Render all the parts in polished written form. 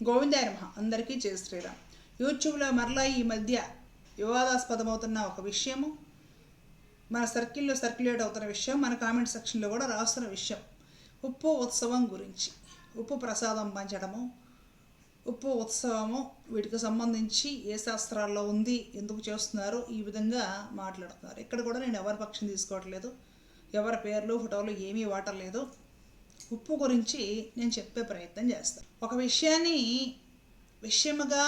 గోవిందాయ నమః. అందరికీ జై శ్రీరామ్. యూట్యూబ్లో మరలా ఈ మధ్య వివాదాస్పదమవుతున్న ఒక విషయము, మన సర్కిల్లో సర్క్యులేట్ అవుతున్న విషయం, మన కామెంట్ సెక్షన్లో కూడా రాస్తున్న విషయం, ఉప్పు ఉత్సవం గురించి. ఉప్పు ప్రసాదం పంచడము, ఉప్పు ఉత్సవము, వీటికి సంబంధించి ఏ శాస్త్రాల్లో ఉంది, ఎందుకు చేస్తున్నారు, ఈ విధంగా మాట్లాడుతున్నారు. ఇక్కడ కూడా నేను ఎవరి పక్షం తీసుకోవట్లేదు, ఎవరి పేర్లు ఫోటోలు ఏమీ వాడలేదు. ఉప్పు గురించి నేను చెప్పే ప్రయత్నం చేస్తాను. ఒక విషయాన్ని విషయముగా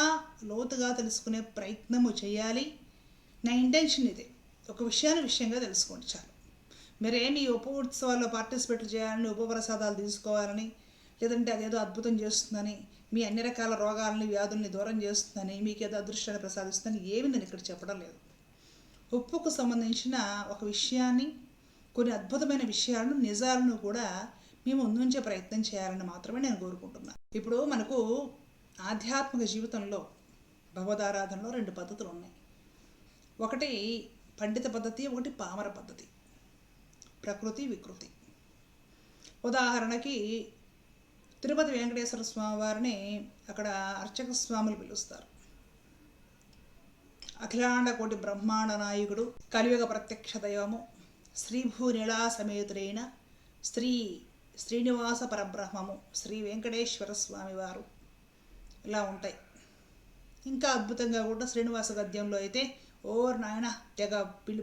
లోతుగా తెలుసుకునే ప్రయత్నము చేయాలి. నా ఇంటెన్షన్ ఇదే. ఒక విషయాన్ని విషయంగా తెలుసుకోండి చాలు. మీరేమి ఉప్పు ఉత్సవాల్లో పార్టిసిపేట్ చేయాలని, ఉపప్రసాదాలు తీసుకోవాలని, లేదంటే అదేదో అద్భుతం చేస్తుందని, మీ అన్ని రకాల రోగాలని వ్యాధుల్ని దూరం చేస్తుందని, మీకు ఏదో అదృష్టాన్ని ప్రసాదిస్తుందని ఏమి నేను ఇక్కడ చెప్పడం లేదు. ఉప్పుకు సంబంధించిన ఒక విషయాన్ని, కొన్ని అద్భుతమైన విషయాలను, నిజాలను కూడా మేము ముందుంచే ప్రయత్నం చేయాలని మాత్రమే నేను కోరుకుంటున్నాను. ఇప్పుడు మనకు ఆధ్యాత్మిక జీవితంలో భగవదారాధనలో 2 పద్ధతులు ఉన్నాయి. ఒకటి పండిత పద్ధతి, ఒకటి పామర పద్ధతి, ప్రకృతి వికృతి. ఉదాహరణకి తిరుపతి వెంకటేశ్వర స్వామి వారిని అక్కడ అర్చక స్వాములు పిలుస్తారు. అఖిలాండ కోటి బ్రహ్మాండ నాయకుడు, కలియుగ ప్రత్యక్ష దైవము, శ్రీభూనిళా సమేతుడైన శ్రీనివాస పరబ్రహ్మము శ్రీ వెంకటేశ్వర స్వామి వారు. ఇలా ఉంటాయి. ఇంకా అద్భుతంగా కూడా శ్రీనివాస గద్యంలో అయితే ఓర్ నాయన తెగ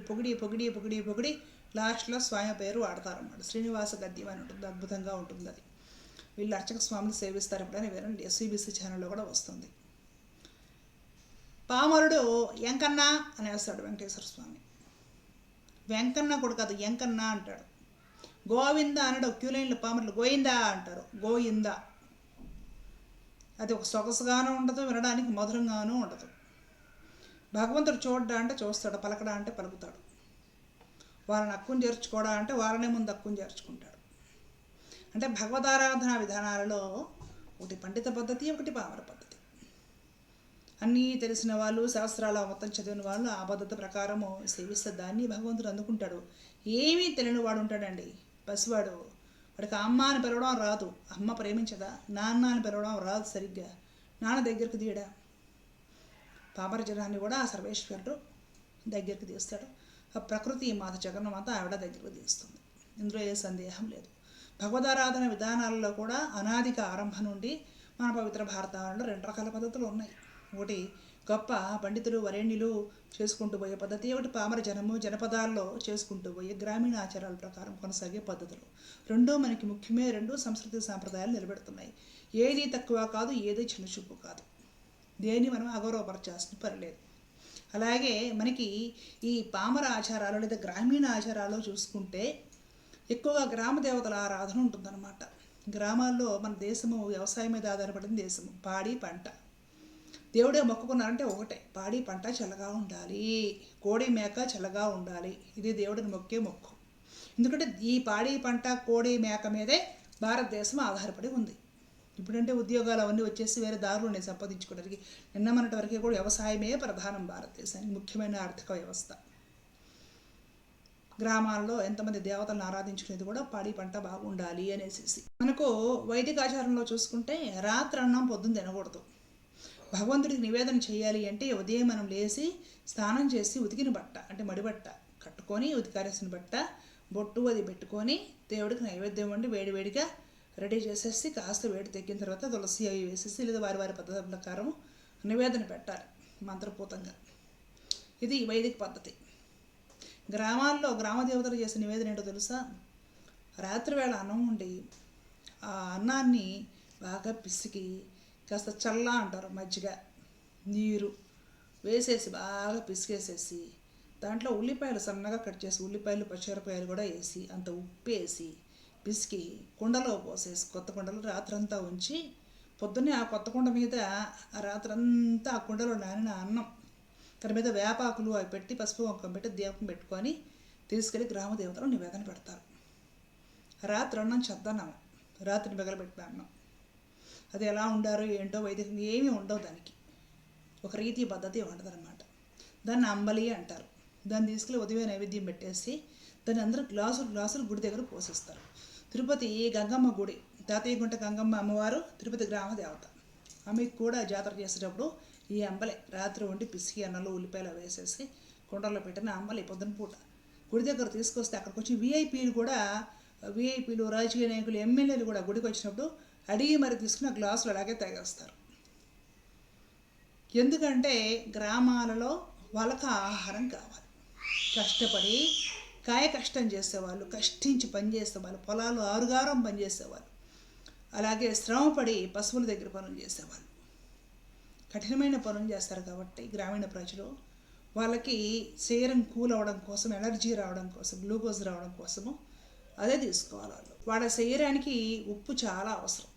పొగిడి పొగిడి పొగిడి పొగిడి లాస్ట్లో స్వామి పేరు వాడతారన్నమాట. శ్రీనివాస గద్యం అని ఉంటుంది, అద్భుతంగా ఉంటుంది అది. వీళ్ళు అర్చక స్వామిని సేవిస్తారు. ఎప్పుడైనా వినండి, ఎస్వీబీసీ ఛానల్లో కూడా వస్తుంది. పామరుడు ఎంకన్న అనేస్తాడు వెంకటేశ్వర స్వామి. వెంకన్న కూడా కాదు, ఎంకన్న అంటాడు. గోవింద అనడు. క్యూలైన్లో పామరులు గోయిందా అంటారు. గోయిందా అది ఒక సొగసుగాను ఉండదు, వినడానికి మధురంగానూ ఉండదు. భగవంతుడు చూడ్డా అంటే చూస్తాడు, పలకడా అంటే పలుకుతాడు. వాళ్ళని అక్కుని చేర్చుకోవడా అంటే వాళ్ళనే ముందు అక్కుని చేర్చుకుంటాడు. అంటే భగవదారాధన విధానాలలో ఒకటి పండిత పద్ధతి, ఒకటి పామర పద్ధతి. అన్నీ తెలిసిన వాళ్ళు, శాస్త్రాల మొత్తం చదివిన వాళ్ళు ఆ పద్ధతి ప్రకారము సేవిస్తే దాన్ని భగవంతుడు అందుకుంటాడు. ఏమీ తెలియని వాడు ఉంటాడండి, పసివాడు. వాడికి అమ్మ అని పిలవడం రాదు, అమ్మ ప్రేమించదా, నాన్న అని పిలవడం రాదు సరిగ్గా, నాన్న దగ్గరికి తీయడా. పామర జనాన్ని కూడా ఆ సర్వేశ్వరుడు దగ్గరికి తీస్తాడు. ఆ ప్రకృతి మాత జగన్మాత ఆవిడ దగ్గరికి తీస్తుంది. ఇందులో ఏ సందేహం లేదు. భగవదారాధన విధానాలలో కూడా అనాదిక ఆరంభం నుండి మన పవిత్ర భారతంలో 2 రకాల పద్ధతులు ఉన్నాయి. ఒకటి గొప్ప పండితులు వరేణ్యులు చేసుకుంటూ పోయే పద్ధతి, ఒకటి పామర జనపదాల్లో చేసుకుంటూ పోయే గ్రామీణ ఆచారాల ప్రకారం కొనసాగే పద్ధతులు. రెండూ మనకి ముఖ్యమే. 2 సంస్కృతి సాంప్రదాయాలు నిలబెడుతున్నాయి. ఏది తక్కువ కాదు, ఏది చిన్నచూపు కాదు. దేన్ని మనం అగౌరవపరచాల్సిన పని లేదు. అలాగే మనకి ఈ పామర ఆచారాలు లేదా గ్రామీణ ఆచారాలు చూసుకుంటే ఎక్కువగా గ్రామ దేవతల ఆరాధన ఉంటుందన్నమాట. గ్రామాల్లో మన దేశము వ్యవసాయం మీద ఆధారపడిన దేశము. పాడి పంట, దేవుడే మొక్కుకున్నారంటే ఒకటే, పాడి పంట చల్లగా ఉండాలి, కోడి మేక చల్లగా ఉండాలి. ఇది దేవుడిని మొక్కే మొక్కు. ఎందుకంటే ఈ పాడి పంట కోడి మేక మీదే భారతదేశం ఆధారపడి ఉంది. ఇప్పుడంటే ఉద్యోగాలు అవన్నీ వచ్చేసి వేరే దారులు ఉన్నాయి సంపాదించుకోవడానికి. నిన్న మొన్నటి వరకు కూడా వ్యవసాయమే ప్రధానం భారతదేశానికి, ముఖ్యమైన ఆర్థిక వ్యవస్థ. గ్రామాల్లో ఎంతమంది దేవతలను ఆరాధించుకునేది కూడా పాడి పంట బాగుండాలి అనేసి. మనకు వైదిక ఆచారంలో చూసుకుంటే రాత్రి అన్నం పొద్దున్న తినకూడదు. భగవంతుడికి నివేదన చేయాలి అంటే ఉదయం మనం లేచి స్నానం చేసి ఉతికిన బట్ట అంటే మడిబట్ట కట్టుకొని, ఉతికారేసిన బట్ట బొట్టు అది పెట్టుకొని దేవుడికి నైవేద్యం వండి వేడివేడిగా రెడీ చేసేసి కాస్త వేడి తగ్గిన తర్వాత తులసి అవి వేసేసి లేదా వారి వారి పద్ధతి ప్రకారం నివేదన పెట్టాలి మంత్రపూతంగా. ఇది వైదిక పద్ధతి. గ్రామాల్లో గ్రామ దేవతలు చేసే నివేదన ఏంటో తెలుసా? రాత్రి వేళ అన్నం ఉండి ఆ అన్నాన్ని బాగా పిసికి కాస్త చల్ల అంటారు, మజ్జిగ నీరు వేసేసి బాగా పిసికేసేసి దాంట్లో ఉల్లిపాయలు సన్నగా కట్ చేసి, ఉల్లిపాయలు పచ్చిమిరపాయలు కూడా వేసి, అంత ఉప్పు వేసి పిసికి కుండలో పోసేసి, కొత్త కుండలో రాత్రంతా ఉంచి, పొద్దున్నే ఆ కొత్త కుండ మీద రాత్రంతా ఆ కుండలో నానిన అన్నం, దాని మీద వేపాకులు అవి పెట్టి పసుపు కుంకుమ పెట్టి దీపం పెట్టుకొని తీసుకెళ్ళి గ్రామ దేవతలు నివేదన పెడతారు. రాత్రి అన్నం చద్దన్నం, రాత్రి మిగలబెట్టిన అన్నం. అది ఎలా ఉండారో ఏంటో వైదికంగా ఏమీ ఉండవు దానికి, ఒక రీతి పద్ధతి ఉండదన్నమాట. దాన్ని అంబలి అంటారు. దాన్ని తీసుకెళ్ళి ఉదయం నైవేద్యం పెట్టేసి దాన్ని అందరూ గ్లాసులు గుడి దగ్గర పోసేస్తారు. తిరుపతి గంగమ్మ గుడి, తాతయ్య గుంట గంగమ్మ అమ్మవారు తిరుపతి గ్రామ దేవత. ఆమెకు కూడా జాతర చేసేటప్పుడు ఈ అంబలే రాత్రి వండి పిసికి అన్నంలో ఉల్లిపాయలు వేసేసి కుండలో పెట్టిన అంబలి పొద్దున పూట గుడి దగ్గర తీసుకొస్తే అక్కడికి వచ్చి విఐపీలు రాజకీయ నాయకులు ఎమ్మెల్యేలు కూడా గుడికి వచ్చినప్పుడు అడిగి మరి తీసుకుని గ్లాసులు అలాగే తాగేస్తారు. ఎందుకంటే గ్రామాలలో వాళ్ళకి ఆహారం కావాలి. కష్టపడి కష్టం చేసేవాళ్ళు, కష్టించి పనిచేసేవాళ్ళు, పొలాలు ఆరుగారం పనిచేసేవాళ్ళు, అలాగే శ్రమపడి పశువుల దగ్గర పనులు చేసేవాళ్ళు, కఠినమైన పనులు చేస్తారు. కాబట్టి గ్రామీణ ప్రజలు వాళ్ళకి శరీరం కూల్ అవ్వడం కోసం, ఎనర్జీ రావడం కోసం, గ్లూకోజ్ రావడం కోసము అదే తీసుకోవాలి. వాళ్ళ శరీరానికి ఉప్పు చాలా అవసరం.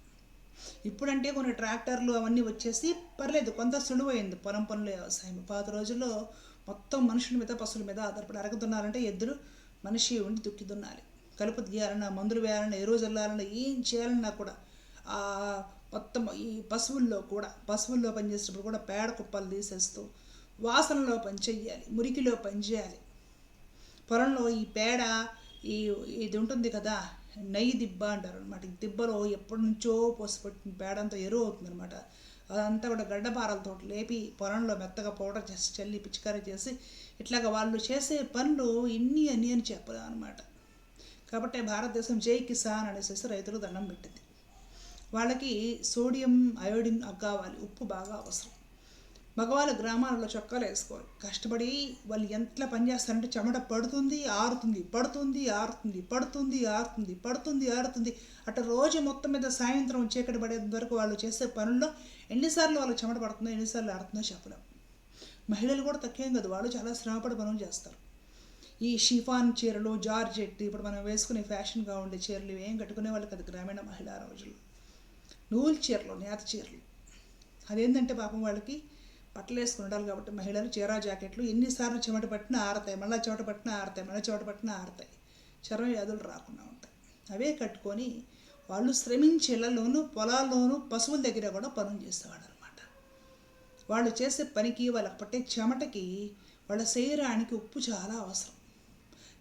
ఇప్పుడంటే కొన్ని ట్రాక్టర్లు అవన్నీ వచ్చేసి పర్లేదు, కొంత సులువైంది పొలం పనులు, వ్యవసాయం. పాత రోజుల్లో మొత్తం మనుషుల మీద పశువుల మీద ఆధారపడి అరగదున్నారంటే ఎద్దులు మనిషి ఉండి దుక్కి దున్నాలి, కలుపు తీయాలన్నా, మందులు వేయాలన్నా, ఎరువు చల్లాలన్నా, ఏం చేయాలన్నా కూడా మొత్తం ఈ పశువుల్లో పనిచేసేటప్పుడు కూడా పేడ కుప్పలు తీసేస్తూ వాసనలో పని చెయ్యాలి, మురికిలో పని చేయాలి. పొలంలో ఈ పేడ ఇది ఉంటుంది కదా, నెయ్యి దిబ్బ అంటారు అనమాట. ఈ దిబ్బలో ఎప్పటి నుంచో పోసిపెట్టిన పేడంతా ఎరువు అవుతుంది అనమాట. అదంతా కూడా గడ్డపారలతో లేపి పొలంలో మెత్తగా పౌడర్ చేసి చల్లి పిచికారీ చేసి ఇట్లాగా వాళ్ళు చేసే పనులు ఇన్ని అని చెప్పలేం అనమాట. కాబట్టి భారతదేశం జై కిసాన్ అనేసి రైతులకు దండం పెట్టింది. వాళ్ళకి సోడియం అయోడిన్ కావాలి, ఉప్పు బాగా అవసరం. మగవాళ్ళు గ్రామాలలో చొక్కాలు వేసుకోవాలి. కష్టపడి వాళ్ళు ఎంతలా పనిచేస్తారంటే చెమట పడుతుంది ఆరుతుంది, పడుతుంది ఆరుతుంది, పడుతుంది ఆరుతుంది, పడుతుంది ఆరుతుంది. అట్లా రోజు మొత్తం మీద సాయంత్రం చీకటి పడేంత వరకు వాళ్ళు చేసే పనుల్లో ఎన్నిసార్లు వాళ్ళు చెమట పడుతుందో, ఎన్నిసార్లు ఆడుతుందో చెప్పలేం. మహిళలు కూడా తక్కువేం కాదు, వాళ్ళు చాలా శ్రమపడి పనులు చేస్తారు. ఈ షిఫాన్ చీరలు, జార్జెట్, ఇప్పుడు మనం వేసుకునే ఫ్యాషన్గా ఉండే చీరలు ఏం కట్టుకునే వాళ్ళు కదా గ్రామీణ మహిళా రోజులు. నూలు చీరలు, నేత చీరలు, అదేంటంటే పాపం వాళ్ళకి బట్టలు వేసుకుని ఉండాలి. కాబట్టి మహిళలు చీరా జాకెట్లు ఎన్నిసార్లు చెమట పట్టినా ఆరతాయి, మళ్ళీ చెమట పట్టినా ఆరతాయి, మళ్ళీ చెమట పట్టినా ఆరతాయి, చర్మ వ్యాధులు రాకుండా ఉంటాయి. అవే కట్టుకొని వాళ్ళు శ్రమించేళ్లలోనూ, పొలాల్లోనూ, పశువుల దగ్గర కూడా పనులు చేసేవాడు అనమాట. వాళ్ళు చేసే పనికి, వాళ్ళకి పట్టే చెమటకి వాళ్ళ శరీరానికి ఉప్పు చాలా అవసరం.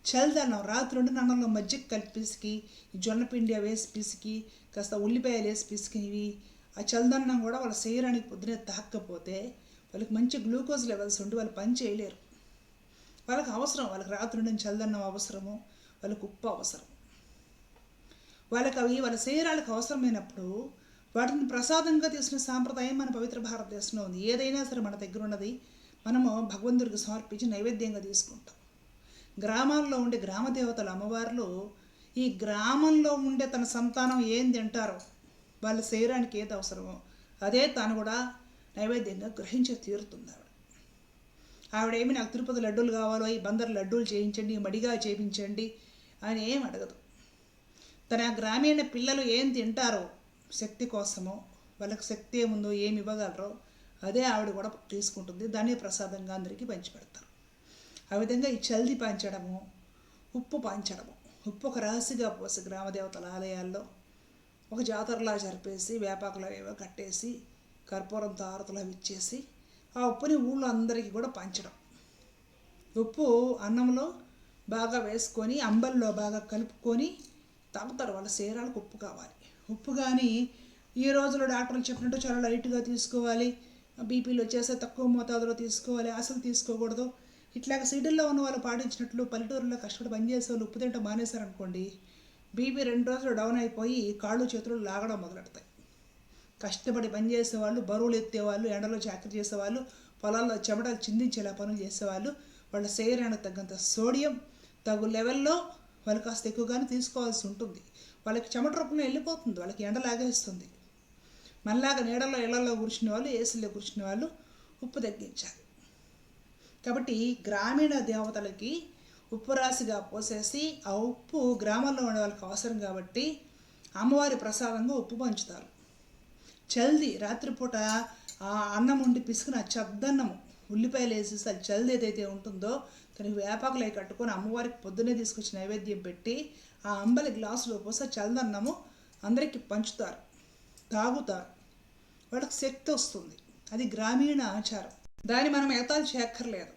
చల్లదన్నం రాత్రి ఉండి అన్నంలో మజ్జిగ కలిపి పిసికి, జొన్న పిండి వేసి పిసికి, కాస్త ఉల్లిపాయలు వేసి పిసికినవి, ఆ చల్లదన్నం కూడా వాళ్ళ శరీరానికి పొద్దునే తాకపోతే వాళ్ళకి మంచి గ్లూకోజ్ లెవెల్స్ ఉండి వాళ్ళు పని చేయలేరు. వాళ్ళకి అవసరం, వాళ్ళకి రాత్రి ఉండిన చల్లదన్నం అవసరము, వాళ్ళకి ఉప్పు అవసరం. వాళ్ళకి అవి వాళ్ళ శరీరాలకు అవసరమైనప్పుడు వాటిని ప్రసాదంగా తీసుకునే సాంప్రదాయం మన పవిత్ర భారతదేశంలో ఉంది. ఏదైనా సరే మన దగ్గర ఉన్నది మనము భగవంతుడికి సమర్పించి నైవేద్యంగా తీసుకుంటాం. గ్రామాల్లో ఉండే గ్రామ దేవతల అమ్మవార్లు ఈ గ్రామంలో ఉండే తన సంతానం ఏం తింటారో, వాళ్ళ శరీరానికి ఏది అవసరమో అదే తాను కూడా నైవేద్యంగా గ్రహించి తీరుతుంది. ఆవిడేమి నాకు తిరుపతి లడ్డూలు కావాలో, ఈ బందర్ లడ్డూలు చేయించండి, మడిగా చేయించండి అని ఏం అడగదు. తన గ్రామీణ పిల్లలు ఏం తింటారో శక్తి కోసమో, వాళ్ళకి శక్తి ఏముందో, ఏమి ఇవ్వగలరో అదే ఆవిడ కూడా తీసుకుంటుంది. దాన్ని ప్రసాదంగా అందరికీ పంచిపెడతారు. ఆ విధంగా ఈ చల్ది పంచడము, ఉప్పు పంచడము, ఉప్పు ఒక రాశిగా పోసి గ్రామదేవతల ఆలయాల్లో ఒక జాతరలా జరిపేసి వేపాకులు ఏవో కట్టేసి కర్పూరంతో ఆరతలో ఇచ్చేసి ఆ ఉప్పుని ఊళ్ళో అందరికీ కూడా పంచడం. ఉప్పు అన్నంలో బాగా వేసుకొని అంబల్లో బాగా కలుపుకొని తాగుతారు. వాళ్ళ శరీరాలకు ఉప్పు కావాలి. ఉప్పు కానీ ఈ రోజుల్లో డాక్టర్లు చెప్పినట్టు చాలా లైట్గా తీసుకోవాలి, బీపీలు వచ్చేస్తే తక్కువ మోతాదులో తీసుకోవాలి, అసలు తీసుకోకూడదు. ఇట్లాగ సిటీల్లో ఉన్న వాళ్ళు పాటించినట్లు పల్లెటూరులో కష్టపడి పనిచేసే వాళ్ళు ఉప్పు తింటే మానేశారనుకోండి, బీపీ 2 రోజులు డౌన్ అయిపోయి కాళ్ళు చేతులు లాగడం మొదలెడతాయి. కష్టపడి పనిచేసేవాళ్ళు, బరువులు ఎత్తేవాళ్ళు, ఎండలో చాకరీ చేసేవాళ్ళు, పొలాల్లో చెమటలు చిందించేలా పనులు చేసేవాళ్ళు వాళ్ళ శరీరానికి తగ్గంత సోడియం తగు లెవెల్లో వాళ్ళు కాస్త ఎక్కువగానే తీసుకోవాల్సి ఉంటుంది. వాళ్ళకి చెమట రూపంలో వెళ్ళిపోతుంది, వాళ్ళకి ఎండ లాగేస్తుంది. మనలాగా నీడల్లో ఇళ్లలో కూర్చునే వాళ్ళు, ఏసీలో కూర్చునే వాళ్ళు ఉప్పు తగ్గించాలి. కాబట్టి గ్రామీణ దేవతలకి ఉప్పు రాశిగా పోసేసి ఆ ఉప్పు గ్రామాల్లో ఉండే వాళ్ళకి అవసరం కాబట్టి అమ్మవారి ప్రసాదంగా ఉప్పు పంచుతారు. చల్ది రాత్రిపూట ఆ అన్నం ఉండి పిసుకుని ఆ చద్దన్నము ఉల్లిపాయలు వేసేసి అది చల్ది ఏదైతే ఉంటుందో దానికి వేపాకులు అవి కట్టుకొని అమ్మవారికి పొద్దున్నే తీసుకొచ్చి నైవేద్యం పెట్టి ఆ అంబలి గ్లాసులో పోసి చల్లదన్నము అందరికీ పంచుతారు, తాగుతారు. వాళ్ళకి శక్తి వస్తుంది. అది గ్రామీణ ఆచారం. దాన్ని మనం ఎగతాళి చేయక్కర్లేదు.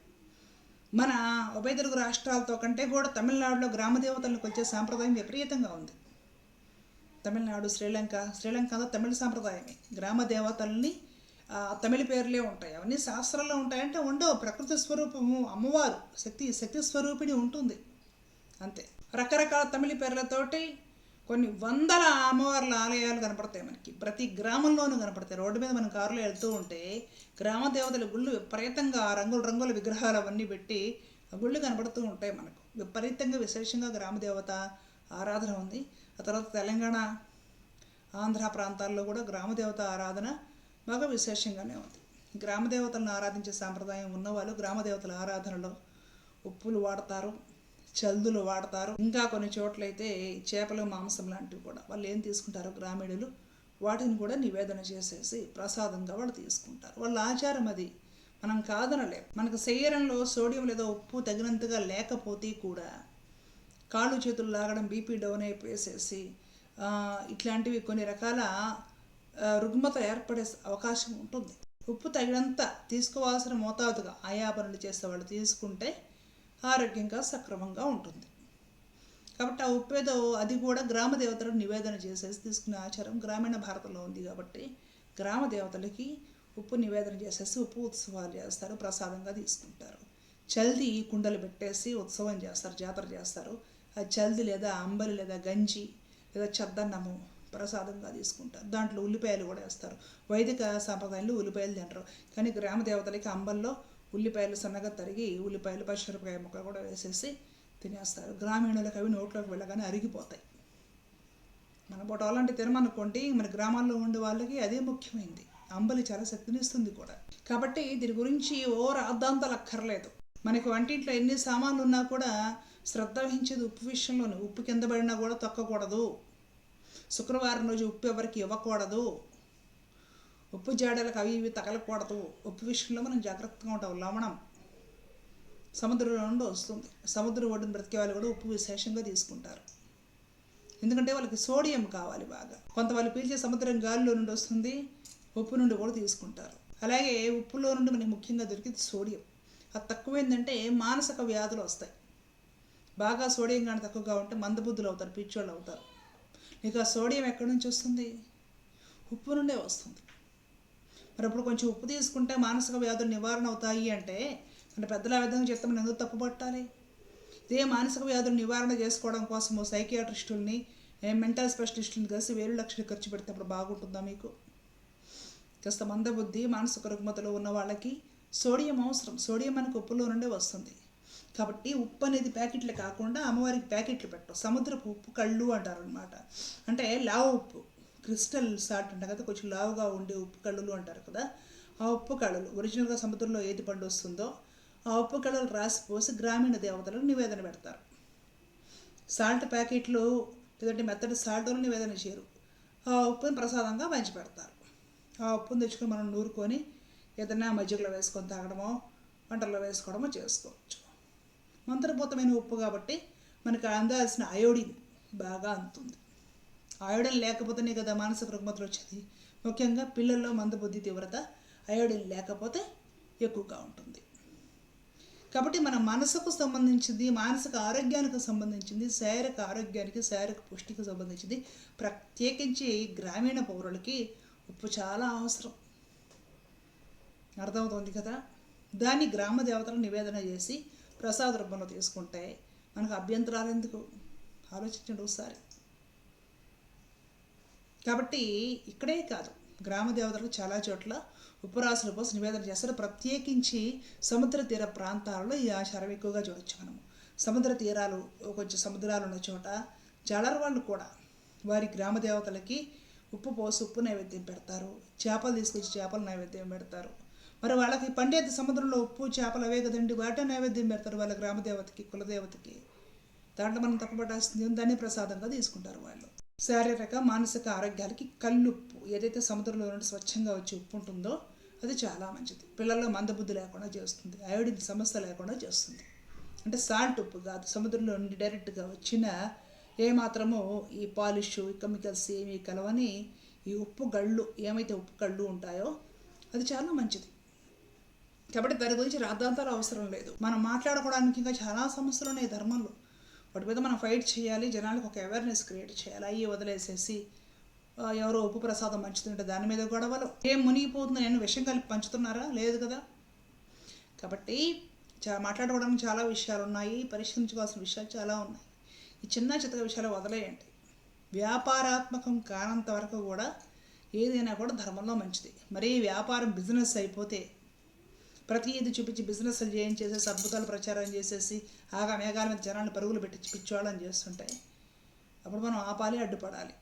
మన ఉభయ తెలుగు రాష్ట్రాలతో కంటే కూడా తమిళనాడులో గ్రామదేవతలకు వచ్చే సాంప్రదాయం విపరీతంగా ఉంది. తమిళనాడు, శ్రీలంక అంతా తమిళ సాంప్రదాయమే. గ్రామ దేవతల్ని తమిళ పేర్లే ఉంటాయి. అవన్నీ శాస్త్రాల్లో ఉంటాయంటే ఉండవు. ప్రకృతి స్వరూపము అమ్మవారు, శక్తి స్వరూపిణి ఉంటుంది అంతే. రకరకాల తమిళ పేర్లతోటి కొన్ని వందల అమ్మవార్ల ఆలయాలు కనపడతాయి మనకి. ప్రతి గ్రామంలోనూ కనపడతాయి. రోడ్డు మీద మనం కారులో వెళ్తూ ఉంటే గ్రామ దేవతల గుళ్ళు విపరీతంగా రంగుల విగ్రహాలు అవన్నీ పెట్టి గుళ్ళు కనపడుతూ ఉంటాయి మనకు. విపరీతంగా విశేషంగా గ్రామ దేవత ఆరాధన ఉంది. ఆ తర్వాత తెలంగాణ, ఆంధ్ర ప్రాంతాల్లో కూడా గ్రామదేవత ఆరాధన బాగా విశేషంగానే ఉంది. గ్రామదేవతలను ఆరాధించే సాంప్రదాయం ఉన్నవాళ్ళు గ్రామదేవతల ఆరాధనలో ఉప్పులు వాడతారు, చల్దులు వాడతారు. ఇంకా కొన్ని చోట్లయితే చేపలు, మాంసం లాంటివి కూడా వాళ్ళు ఏం తీసుకుంటారు గ్రామీణులు, వాటిని కూడా నివేదన చేసేసి ప్రసాదంగా వాళ్ళు తీసుకుంటారు. వాళ్ళ ఆచారం అది, మనం కాదనలేం. మనకు శరీరంలో సోడియం లేదా ఉప్పు తగినంతగా లేకపోతే కూడా కాళ్ళు చేతులు లాగడం, బీపీ డౌన్ అయిపోయేసేసి ఇట్లాంటివి కొన్ని రకాల రుగ్మత ఏర్పడే అవకాశం ఉంటుంది. ఉప్పు తగినంత తీసుకోవాల్సిన మోతాదుగా ఆయా పనులు చేసే వాళ్ళు తీసుకుంటే ఆరోగ్యంగా సక్రమంగా ఉంటుంది. కాబట్టి ఆ ఉప్పు ఏదో అది కూడా గ్రామ దేవతలకు నివేదన చేసేసి తీసుకునే ఆచారం గ్రామీణ భారతంలో ఉంది. కాబట్టి గ్రామ దేవతలకి ఉప్పు నివేదన చేసేసి ఉప్పు ఉత్సవాలు చేస్తారు, ప్రసాదంగా తీసుకుంటారు. చల్ది కుండలు పెట్టేసి ఉత్సవం చేస్తారు, జాతర చేస్తారు. ఆ చల్ది లేదా అంబలి లేదా గంజి లేదా చద్దన్నము ప్రసాదంగా తీసుకుంటారు. దాంట్లో ఉల్లిపాయలు కూడా వేస్తారు. వైదిక సాంప్రదాయంలో ఉల్లిపాయలు తింటారు, కానీ గ్రామ దేవతలకి అంబల్లో ఉల్లిపాయలు సన్నగా తరిగి ఉల్లిపాయలు, పచ్చిమిరపకాయ ముక్కలు కూడా వేసేసి తినేస్తారు. గ్రామీణులకు అవి నోట్లోకి వెళ్ళగానే అరిగిపోతాయి. మన పూట అలాంటి తినమనుకోండి, మన గ్రామాల్లో ఉండే వాళ్ళకి అదే ముఖ్యమైనది. అంబలి చాలా శక్తినిస్తుంది కూడా. కాబట్టి దీని గురించి రాద్ధాంతాలు అక్కర్లేదు. మనకి వంటింట్లో ఎన్ని సామాన్లు ఉన్నా కూడా శ్రద్ధ వహించేది ఉప్పు విషయంలోనే. ఉప్పు కింద పడినా కూడా తొక్కకూడదు. శుక్రవారం రోజు ఉప్పు ఎవరికి ఇవ్వకూడదు. ఉప్పు జాడలకు అవి ఇవి తగలకూడదు. ఉప్పు విషయంలో మనం జాగ్రత్తగా ఉంటాం. లవణం సముద్రంలో నుండి వస్తుంది. సముద్రం ఒడ్డున బ్రతికే వాళ్ళు కూడా ఉప్పు విశేషంగా తీసుకుంటారు. ఎందుకంటే వాళ్ళకి సోడియం కావాలి బాగా. కొంత వాళ్ళు పీల్చే సముద్రం గాలిలో నుండి వస్తుంది, ఉప్పు నుండి కూడా తీసుకుంటారు. అలాగే ఉప్పులో నుండి మనకి ముఖ్యంగా దొరికింది సోడియం. అది తక్కువైందంటే మానసిక వ్యాధులు వస్తాయి. బాగా సోడియం కానీ తక్కువగా ఉంటే మందబుద్ధులు అవుతారు, పిచ్చోళ్ళు అవుతారు. నీకు ఆ సోడియం ఎక్కడి నుంచి వస్తుంది? ఉప్పు నుండే వస్తుంది. మరి అప్పుడు కొంచెం ఉప్పు తీసుకుంటే మానసిక వ్యాధులు నివారణ అవుతాయి అంటే మన పెద్దల విధంగా చెప్తే మనం ఎందుకు తప్పుపట్టాలి? ఇదే మానసిక వ్యాధులు నివారణ చేసుకోవడం కోసము సైకియాట్రిస్టుల్ని, మెంటల్ స్పెషలిస్టులని కలిసి వేలు లక్షలు ఖర్చు పెడితే అప్పుడు బాగుంటుందా మీకు? కాస్త మందబుద్ధి, మానసిక రుగ్మతలు ఉన్న వాళ్ళకి సోడియం అవసరం. సోడియం మనకు ఉప్పులో నుండే వస్తుంది. కాబట్టి ఉప్పు అనేది ప్యాకెట్లు కాకుండా అమ్మవారికి ప్యాకెట్లు పెట్టవు. సముద్రపు ఉప్పు కళ్ళు అంటారు అనమాట. అంటే లావు ఉప్పు, క్రిస్టల్ సాల్ట్ అంటారు కదా, కొంచెం లావుగా ఉండే ఉప్పు కళ్ళులు అంటారు కదా. ఆ ఉప్పు కళ్ళులు ఒరిజినల్గా సముద్రంలో ఏది పండు వస్తుందో ఆ ఉప్పు కళ్ళలు రాసిపోసి గ్రామీణ దేవతలకు నివేదన పెడతారు. సాల్ట్ ప్యాకెట్లు లేదంటే మెత్తటి సాల్ట్లో నివేదన చేయరు. ఆ ఉప్పుని ప్రసాదంగా పంచి పెడతారు. ఆ ఉప్పుని తెచ్చుకొని మనం నూరుకొని ఏదైనా మజ్జిగలో వేసుకొని తాగడమో, వంటల్లో వేసుకోవడమో చేసుకోవచ్చు. మంత్రభూతమైన ఉప్పు కాబట్టి మనకు అందాల్సిన అయోడిన్ బాగా అందుతుంది. అయోడిన్ లేకపోతేనే కదా మానసిక రుగ్మతలు వచ్చేది. ముఖ్యంగా పిల్లల్లో మందబుద్ధి తీవ్రత అయోడిన్ లేకపోతే ఎక్కువగా ఉంటుంది. కాబట్టి మన మనసుకు సంబంధించింది, మానసిక ఆరోగ్యానికి సంబంధించింది, శారీరక ఆరోగ్యానికి, శారీరక పుష్టికి సంబంధించింది, ప్రత్యేకించి గ్రామీణ పౌరులకి ఉప్పు చాలా అవసరం. అర్థమవుతుంది కదా. దాన్ని గ్రామ దేవతలకు నివేదన చేసి ప్రసాద రూపంలో తీసుకుంటే మనకు అభ్యంతరాలు ఎందుకు? ఆలోచించండి ఒకసారి. కాబట్టి ఇక్కడే కాదు, గ్రామ దేవతలకు చాలా చోట్ల ఉప్పు రాసుల పోసి నివేదన చేస్తారు. ప్రత్యేకించి సముద్ర తీర ప్రాంతాలలో ఈ ఆచారం ఎక్కువగా చూడొచ్చు మనము. సముద్ర తీరాలు, కొంచెం సముద్రాలు ఉన్న చోట జాలర్ వాళ్ళు కూడా వారి గ్రామ దేవతలకి ఉప్పు పోసి ఉప్పు నైవేద్యం పెడతారు. చేపలు తీసుకొచ్చి చేపల నైవేద్యం పెడతారు. మరి వాళ్ళకి పండేది సముద్రంలో ఉప్పు చేపలు అవే కదండి, వాటి నైవేద్యం పెడతారు వాళ్ళ గ్రామదేవతకి, కులదేవతకి. దాంట్లో మనం తప్పబడాల్సింది దాన్ని ప్రసాదంగా తీసుకుంటారు వాళ్ళు. శారీరక మానసిక ఆరోగ్యాలకి కల్లుప్పు, ఏదైతే సముద్రంలో నుండి స్వచ్ఛంగా వచ్చే ఉప్పు ఉంటుందో అది చాలా మంచిది. పిల్లల్లో మందబుద్ధి లేకుండా చేస్తుంది, అయోడిన్ సమస్య లేకుండా చేస్తుంది. అంటే సాల్ట్ ఉప్పు కాదు, సముద్రంలో నుండి డైరెక్ట్గా వచ్చిన ఏమాత్రమో ఈ పాలిష్, ఈ కెమికల్స్ ఏమీ కలవని ఈ ఉప్పు గళ్ళు, ఏమైతే ఉప్పు కళ్ళు ఉంటాయో అది చాలా మంచిది. కాబట్టి దాని గురించి రాద్ధాంతాలు అవసరం లేదు. మనం మాట్లాడుకోవడానికి ఇంకా చాలా సమస్యలు ఉన్నాయి ధర్మంలో. వాటి మీద మనం ఫైట్ చేయాలి, జనాలకు ఒక అవేర్నెస్ క్రియేట్ చేయాలి. అయ్యి వదిలేసేసి ఎవరో ఉప్పు ప్రసాదం పంచుతుంటే దాని మీద గొడవలు. ఏం మునిగిపోతుంది, నేను విషయం కలిపి పంచుతున్నారా? లేదు కదా. కాబట్టి మాట్లాడుకోవడానికి చాలా విషయాలు ఉన్నాయి, పరిష్కరించుకోవాల్సిన విషయాలు చాలా ఉన్నాయి. ఈ చిన్న చితక విషయాలు వదిలేయండి. వ్యాపారాత్మకం కానంత వరకు కూడా ఏదైనా కూడా ధర్మంలో మంచిది. మరీ వ్యాపారం బిజినెస్ అయిపోతే ప్రతిదీ చూపించి బిజినెస్లు చేయించేసేసి అద్భుతాలు ప్రచారం చేసేసి మేఘాల మీద జనాన్ని పరుగులు పెట్టి పిచ్చోళ్ళని చేస్తుంటాయి. అప్పుడు మనం ఆపాలి, అడ్డుపడాలి.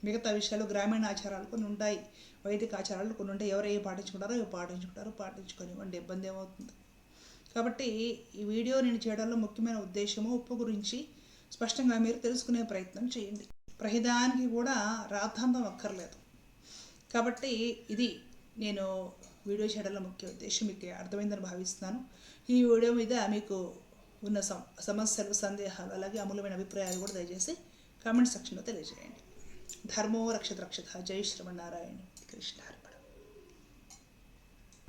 మిగతా విషయాలు గ్రామీణ ఆచారాలు కొన్ని ఉంటాయి, వైదిక ఆచారాలు కొన్ని ఉంటాయి. ఎవరు ఏ పాటించుకుంటారో అవి పాటించుకొనివ్వండి, ఇబ్బంది ఏమవుతుంది. కాబట్టి ఈ వీడియో నేను చేయడంలో ముఖ్యమైన ఉద్దేశము ఉప్పు గురించి స్పష్టంగా మీరు తెలుసుకునే ప్రయత్నం చేయండి. ప్రతిదానికి కూడా రాద్ధాంతం అక్కర్లేదు. కాబట్టి ఇది నేను వీడియో చేయడంలో ముఖ్య ఉద్దేశం. మీకు అర్థమైందని భావిస్తున్నాను. ఈ వీడియో మీద మీకు ఉన్న సమస్యలు, సందేహాలు, అలాగే అమూల్యమైన అభిప్రాయాలు కూడా దయచేసి కామెంట్ సెక్షన్లో తెలియజేయండి. ధర్మో రక్షత రక్షత. జై శ్రీమన్నారాయణ. కృష్ణ.